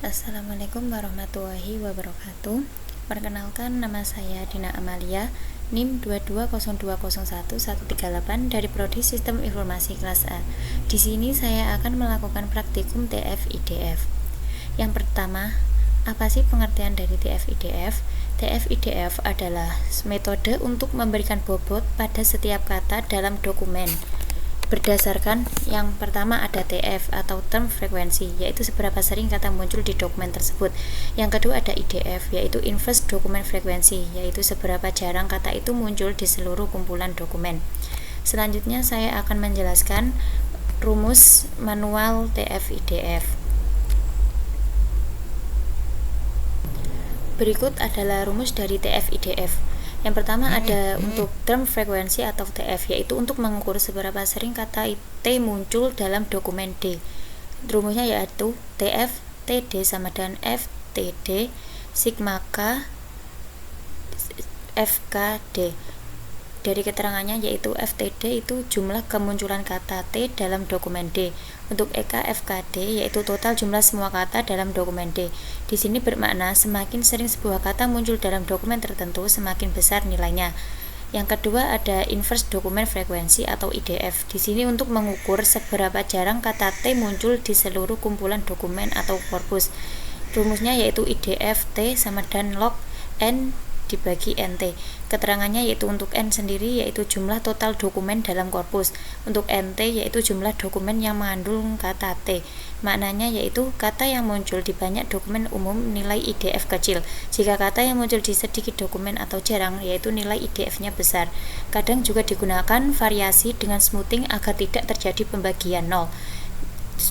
Assalamualaikum warahmatullahi wabarakatuh. Perkenalkan, nama saya Dina Amalia, NIM 220201138 dari Prodi Sistem Informasi kelas A. Di sini saya akan melakukan praktikum TF-IDF. Yang pertama, apa sih pengertian dari TF-IDF? TF-IDF adalah metode untuk memberikan bobot pada setiap kata dalam dokumen. Berdasarkan yang pertama ada TF atau term frekuensi, yaitu seberapa sering kata muncul di dokumen tersebut. Yang kedua ada IDF, yaitu inverse document frequency, yaitu seberapa jarang kata itu muncul di seluruh kumpulan dokumen. Selanjutnya saya akan menjelaskan rumus manual TF-IDF. Berikut adalah rumus dari TF-IDF. Yang pertama ada untuk term frekuensi atau TF, yaitu untuk mengukur seberapa sering kata T muncul dalam dokumen D. Rumusnya yaitu TF TD sama dengan FTD sigma K FKD. Dari keterangannya yaitu FTD itu jumlah kemunculan kata T dalam dokumen D. Untuk EKFKD yaitu total jumlah semua kata dalam dokumen D. Di sini bermakna semakin sering sebuah kata muncul dalam dokumen tertentu, semakin besar nilainya. Yang kedua ada inverse document frequency atau IDF. Di sini untuk mengukur seberapa jarang kata T muncul di seluruh kumpulan dokumen atau korpus. Rumusnya yaitu IDF T sama dengan log N dibagi NT. Keterangannya yaitu untuk N sendiri yaitu jumlah total dokumen dalam korpus. Untuk NT yaitu jumlah dokumen yang mengandung kata T. Maknanya yaitu kata yang muncul di banyak dokumen umum nilai IDF kecil. Jika kata yang muncul di sedikit dokumen atau jarang yaitu nilai IDF-nya besar. Kadang juga digunakan variasi dengan smoothing agar tidak terjadi pembagian 0.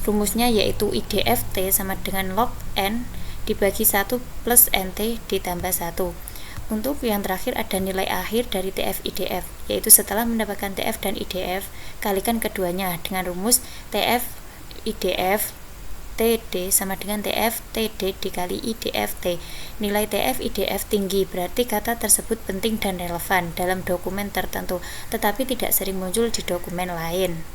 Rumusnya yaitu IDF T sama dengan log N dibagi 1 plus NT ditambah 1. Untuk yang terakhir ada nilai akhir dari TF-IDF, yaitu setelah mendapatkan TF dan IDF, kalikan keduanya dengan rumus TF-IDF TD sama dengan TF TD dikali IDF T. Nilai TF-IDF tinggi berarti kata tersebut penting dan relevan dalam dokumen tertentu, tetapi tidak sering muncul di dokumen lain.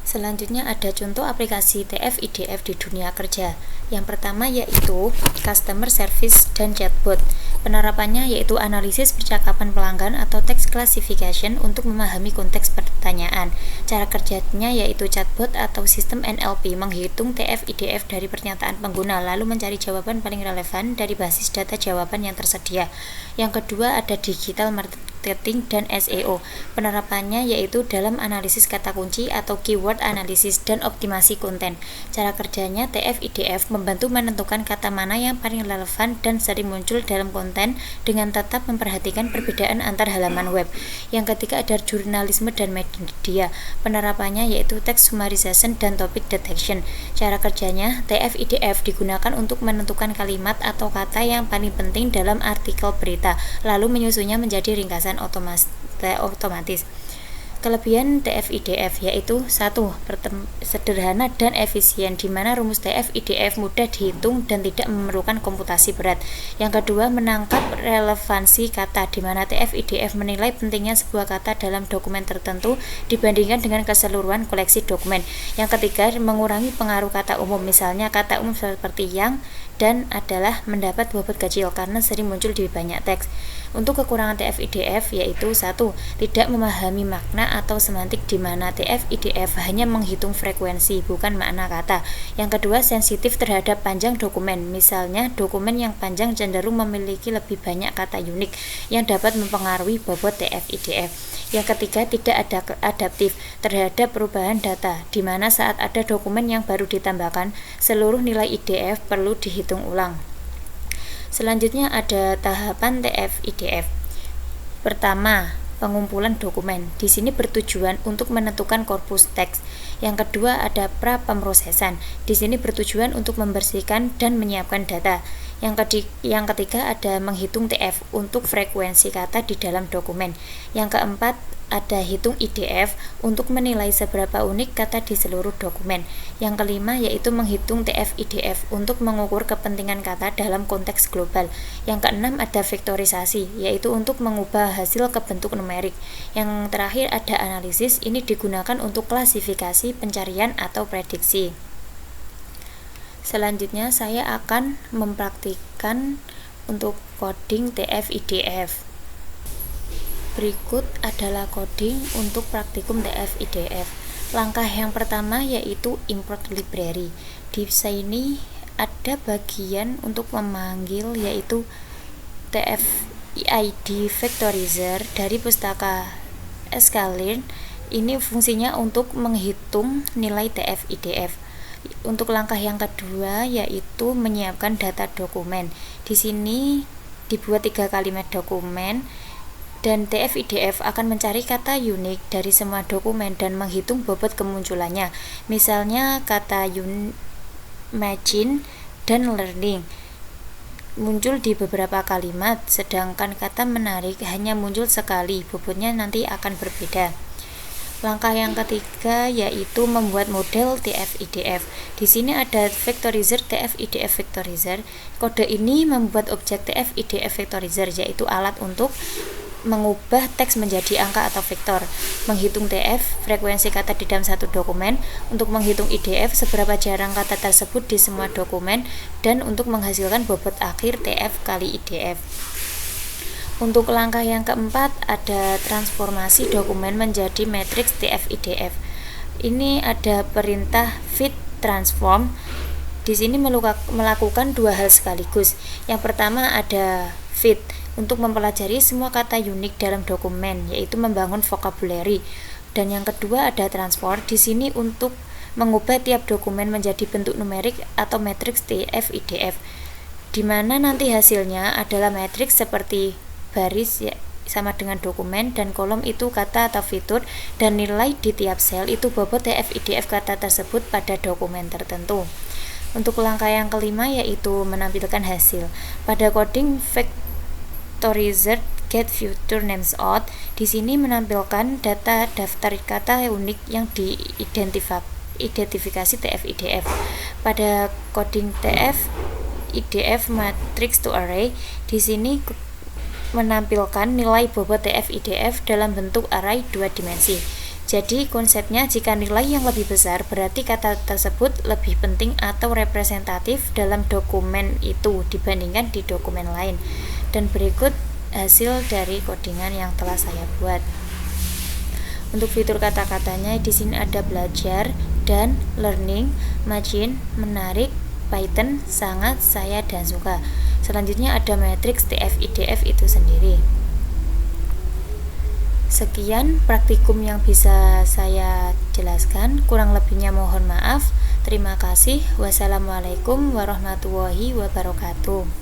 Selanjutnya ada contoh aplikasi TF-IDF di dunia kerja. Yang pertama yaitu Customer Service dan Chatbot. Penerapannya yaitu analisis percakapan pelanggan atau text classification untuk memahami konteks pertanyaan. Cara kerjanya yaitu chatbot atau sistem NLP menghitung TF-IDF dari pernyataan pengguna lalu mencari jawaban paling relevan dari basis data jawaban yang tersedia. Yang kedua ada digital marketing dan SEO. Penerapannya yaitu dalam analisis kata kunci atau keyword analisis dan optimasi konten. Cara kerjanya TF-IDF membantu menentukan kata mana yang paling relevan dan sering muncul dalam konten dengan tetap memperhatikan perbedaan antar halaman web. Yang ketiga ada jurnalisme dan media. Penerapannya yaitu text summarization dan topic detection. Cara kerjanya TF-IDF digunakan untuk menentukan kalimat atau kata yang paling penting dalam artikel berita, lalu menyusunnya menjadi ringkasan otomatis. Kelebihan TF-IDF yaitu 1. Sederhana dan efisien, di mana rumus TF-IDF mudah dihitung dan tidak memerlukan komputasi berat. Yang kedua, menangkap relevansi kata, di mana TF-IDF menilai pentingnya sebuah kata dalam dokumen tertentu dibandingkan dengan keseluruhan koleksi dokumen. Yang ketiga, mengurangi pengaruh kata umum, misalnya kata umum seperti yang dan adalah mendapat bobot kecil karena sering muncul di banyak teks. Untuk kekurangan TF-IDF yaitu 1. Tidak memahami makna atau semantik, di mana TF-IDF hanya menghitung frekuensi bukan makna kata. Yang kedua, sensitif terhadap panjang dokumen, misalnya dokumen yang panjang cenderung memiliki lebih banyak kata unik yang dapat mempengaruhi bobot TF-IDF. Yang ketiga, tidak adaptif terhadap perubahan data, di mana saat ada dokumen yang baru ditambahkan, seluruh nilai IDF perlu dihitung ulang. Selanjutnya ada tahapan TF-IDF. Pertama, pengumpulan dokumen. Di sini bertujuan untuk menentukan korpus teks. Yang kedua ada pra-pemrosesan. Di sini bertujuan untuk membersihkan dan menyiapkan data. Yang ketiga ada menghitung TF untuk frekuensi kata di dalam dokumen. Yang keempat ada hitung IDF untuk menilai seberapa unik kata di seluruh dokumen. Yang kelima yaitu menghitung TF-IDF untuk mengukur kepentingan kata dalam konteks global. Yang keenam ada vektorisasi, yaitu untuk mengubah hasil ke bentuk numerik. Yang terakhir ada analisis, ini digunakan untuk klasifikasi, pencarian, atau prediksi. Selanjutnya saya akan mempraktikkan untuk coding TF-IDF. Berikut adalah coding untuk praktikum TF-IDF. Langkah yang pertama yaitu import library. Di sini ada bagian untuk memanggil yaitu TF-ID vectorizer dari pustaka sklearn. Ini fungsinya untuk menghitung nilai TF-IDF. Untuk langkah yang kedua yaitu menyiapkan data dokumen. Di sini dibuat 3 kalimat dokumen dan TF-IDF akan mencari kata unik dari semua dokumen dan menghitung bobot kemunculannya. Misalnya kata imagine dan learning muncul di beberapa kalimat, sedangkan kata menarik hanya muncul sekali, bobotnya nanti akan berbeda. Langkah yang ketiga yaitu membuat model TF-IDF. Di sini ada vectorizer TF-IDF vectorizer. Kode ini membuat objek TF-IDF vectorizer, yaitu alat untuk mengubah teks menjadi angka atau vektor, menghitung TF, frekuensi kata di dalam satu dokumen, untuk menghitung IDF, seberapa jarang kata tersebut di semua dokumen, dan untuk menghasilkan bobot akhir TF kali IDF. Untuk langkah yang keempat ada transformasi dokumen menjadi matriks TF-IDF. Ini ada perintah fit transform. Di sini melakukan 2 hal sekaligus. Yang pertama ada fit untuk mempelajari semua kata unik dalam dokumen, yaitu membangun vocabulary. Dan yang kedua ada transform. Di sini untuk mengubah tiap dokumen menjadi bentuk numerik atau matriks TF-IDF, di mana nanti hasilnya adalah matriks seperti baris sama dengan dokumen, dan kolom itu kata atau fitur, dan nilai di tiap sel itu bobot TF-IDF kata tersebut pada dokumen tertentu. Untuk langkah yang kelima yaitu menampilkan hasil. Pada coding vectorizer get future names out, di sini menampilkan data daftar kata unik yang diidentifikasi TF-IDF. Pada coding TF-IDF matrix to array, di sini menampilkan nilai bobot TF-IDF dalam bentuk array 2 dimensi. Jadi konsepnya jika nilai yang lebih besar berarti kata tersebut lebih penting atau representatif dalam dokumen itu dibandingkan di dokumen lain. Dan berikut hasil dari codingan yang telah saya buat. Untuk fitur kata-katanya di sini ada belajar dan learning, imagine, menarik, Python, sangat, saya, dan suka. Selanjutnya ada matriks TF-IDF itu sendiri. Sekian praktikum yang bisa saya jelaskan, kurang lebihnya mohon maaf. Terima kasih. Wassalamualaikum warahmatullahi wabarakatuh.